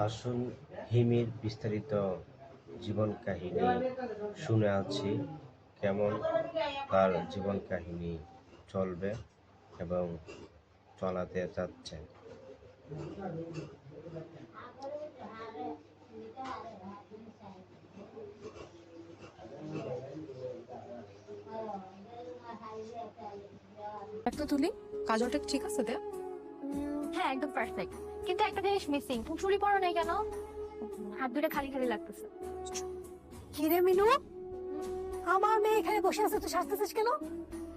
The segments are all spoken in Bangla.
আসুন হিমির বিস্তারিত জীবন কাহিনী শুনে আছি, কেমন তার জীবন কাহিনী চলবে এবং চলাতে যাচ্ছে। একটা তুলি, কাজলটা ঠিক আছে দে। হ্যাঁ, একদম পারফেক্ট। কিন্তু একটা জিনিস মিসিং। তুমি চুড়ি পরো নাই কেন? হাত দুটো খালি খালি লাগতেছে। কিরে মিনু, আমার মেয়ে এখানে বসে আছে, তুই সাজতেছিস কেন?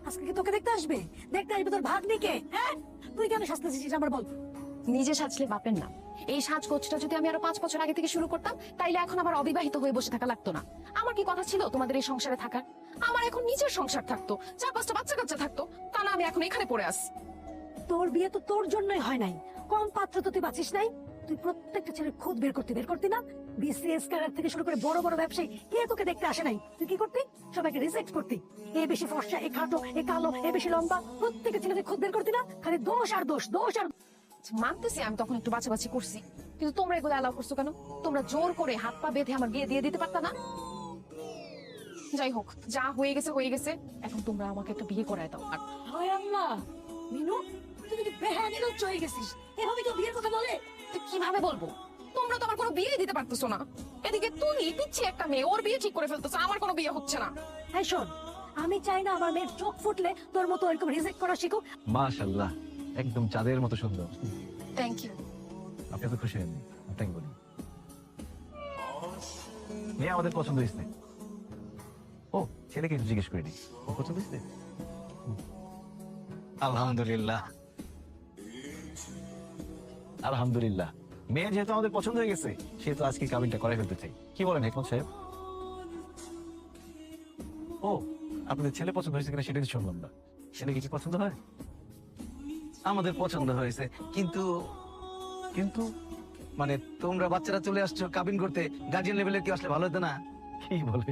আজকে কি তোকে দেখতে আসবে? দেখতে আসবে তোর ভাগ্নিকে। হ্যাঁ, তুই কেন সাজতেছিস আমার বল। নিজে সাজলে বাপের না। এই সাজগোজটা যদি আমি আরো 5 বছর আগে থেকে শুরু করতাম, তাইলে এখন আবার অবিবাহিত হয়ে বসে থাকা লাগতো না। আমার কি কথা ছিল তোমাদের এই সংসারে থাকার? আমার এখন নিজের সংসার থাকতো, 4-5টা বাচ্চা কাচ্চা থাকতো, তা না আমি এখন এখানে পড়ে আছি। তোর বিয়ে তো তোর জন্যই হয় নাই, কম পাত্র তো তুই বাঁচিস নাই। তুই প্রত্যেকটা ছেলের খুদ বের করতি না। বিসিএস ক্যাডার থেকে শুরু করে বড় বড় ব্যবসায়ী কে তোকে দেখতে আসে নাই? তুই কি করতি? সবাইকে রিজেক্ট করতি। এ বেশি ফর্সা, এ খাটো, এ কালো, এ বেশি লম্বা, প্রত্যেকটা ছেলেদের খুদ বের করতি না। খালি দোষ আর দোষ, দোষ আর মানতেছি আমি তখন একটু বাছাবাছি করছি, কিন্তু তোমরা এগুলো অ্যালাউ করছো কেন? তোমরা জোর করে হাত পা বেঁধে আমার বিয়ে দিয়ে দিতে পারতা না? যাই হোক, যা হয়ে গেছে হয়ে গেছে। এখন তোমরা আমাকে একটা বিয়ে করায় দাও। আর হয় আল্লাহ। মিনু, তুই কিন্তু বেহানি লোক হয়ে গেছিস। এভাবে কেউ বিয়ের কথা বলে? তো কিভাবে বলবো? তোমরা তো আমার কোনো বিয়ে দিতে পারতেছো না। এদিকে তুই পিচ্ছি একটা মেয়ে, ওর বিয়ে ঠিক করে ফেলতেছো, আমার কোনো বিয়ে হচ্ছে না। এই শোন, আমি চাই না আমার মেয়ের চোখ ফুটলে তোর মতো এরকম রিজেক্ট করা শিখুক। মাশাআল্লাহ, একদম চাঁদের মতো সুন্দর। Thank you. আপনি তো খুশি হন? আপনাকে বলি, মেয়ে আমাদের পছন্দ হয়েছে। ও, ছেলেকে একটু জিজ্ঞেস করে দিই, ও পছন্দ হয়েছে? আলহামদুলিল্লাহ, আলহামদুলিল্লাহ। মেয়ে যেহেতু আমাদের পছন্দ হয়ে গেছে, সেহেতু আজকে কাবিনটা করাই ফেলতে চাই। কি বলেন হেকমত সাহেব? ও, আপনাদের ছেলে পছন্দ হয়েছে কিনা সেটা কিছু শুনলাম না। ছেলে কিছু পছন্দ হয়? আমাদের পছন্দ হয়েছে, কিন্তু কিন্তু মানে তোমরা বাচ্চারা চলে আসছো কাবিন করতে, গার্জিয়ান লেভেলের কি আসলে ভালো হতো না? কি বলে?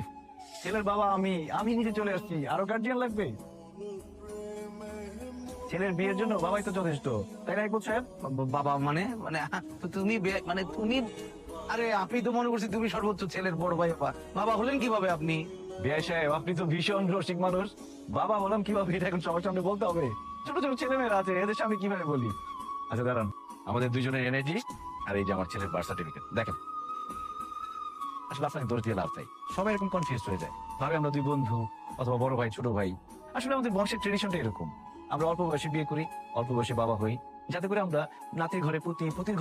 ছেলের বাবা আমি আমি নিজে চলে আসছি, আরো গার্জিয়ান লাগবে? ছেলের বিয়ের জন্য বাবাই তো যথেষ্ট, তাই না হেকমত সাহেব? বাবা মানে মানে তো তুমি মানে তুমি, আরে আপনি তো মনে করছি তুমি সর্বোচ্চ ছেলের বড় ভাই। বাবা হলেন কিভাবে আপনি? বিআই সাহেব, আপনি তো ভীষণ রসিক মানুষ। বাবা হলাম কিভাবে এটা এখন সবার সামনে বলতে হবে? ছোট ছোট ছেলে মেয়েরা আছে, এদের সামনে কিভাবে বলি? আচ্ছা দাঁড়ান, আমাদের দুজনের এনার্জি আর এই যে আমার ছেলের বার্থ সার্টিফিকেট দেখেন। আসলে আপনাকে দোষ দিয়ে লাভ নাই, সবাই এরকম কনফিউজ হয়ে যায়, ভাবে আমরা দুই বন্ধু অথবা বড় ভাই ছোট ভাই। আসলে আমাদের বংশের ট্রেডিশনটা এরকম, আমরা অল্প বয়সে বিয়ে করি, অল্প বয়সে বাবা হই, যাতে করে আমরা নাতির ঘরে পুতির ঘরে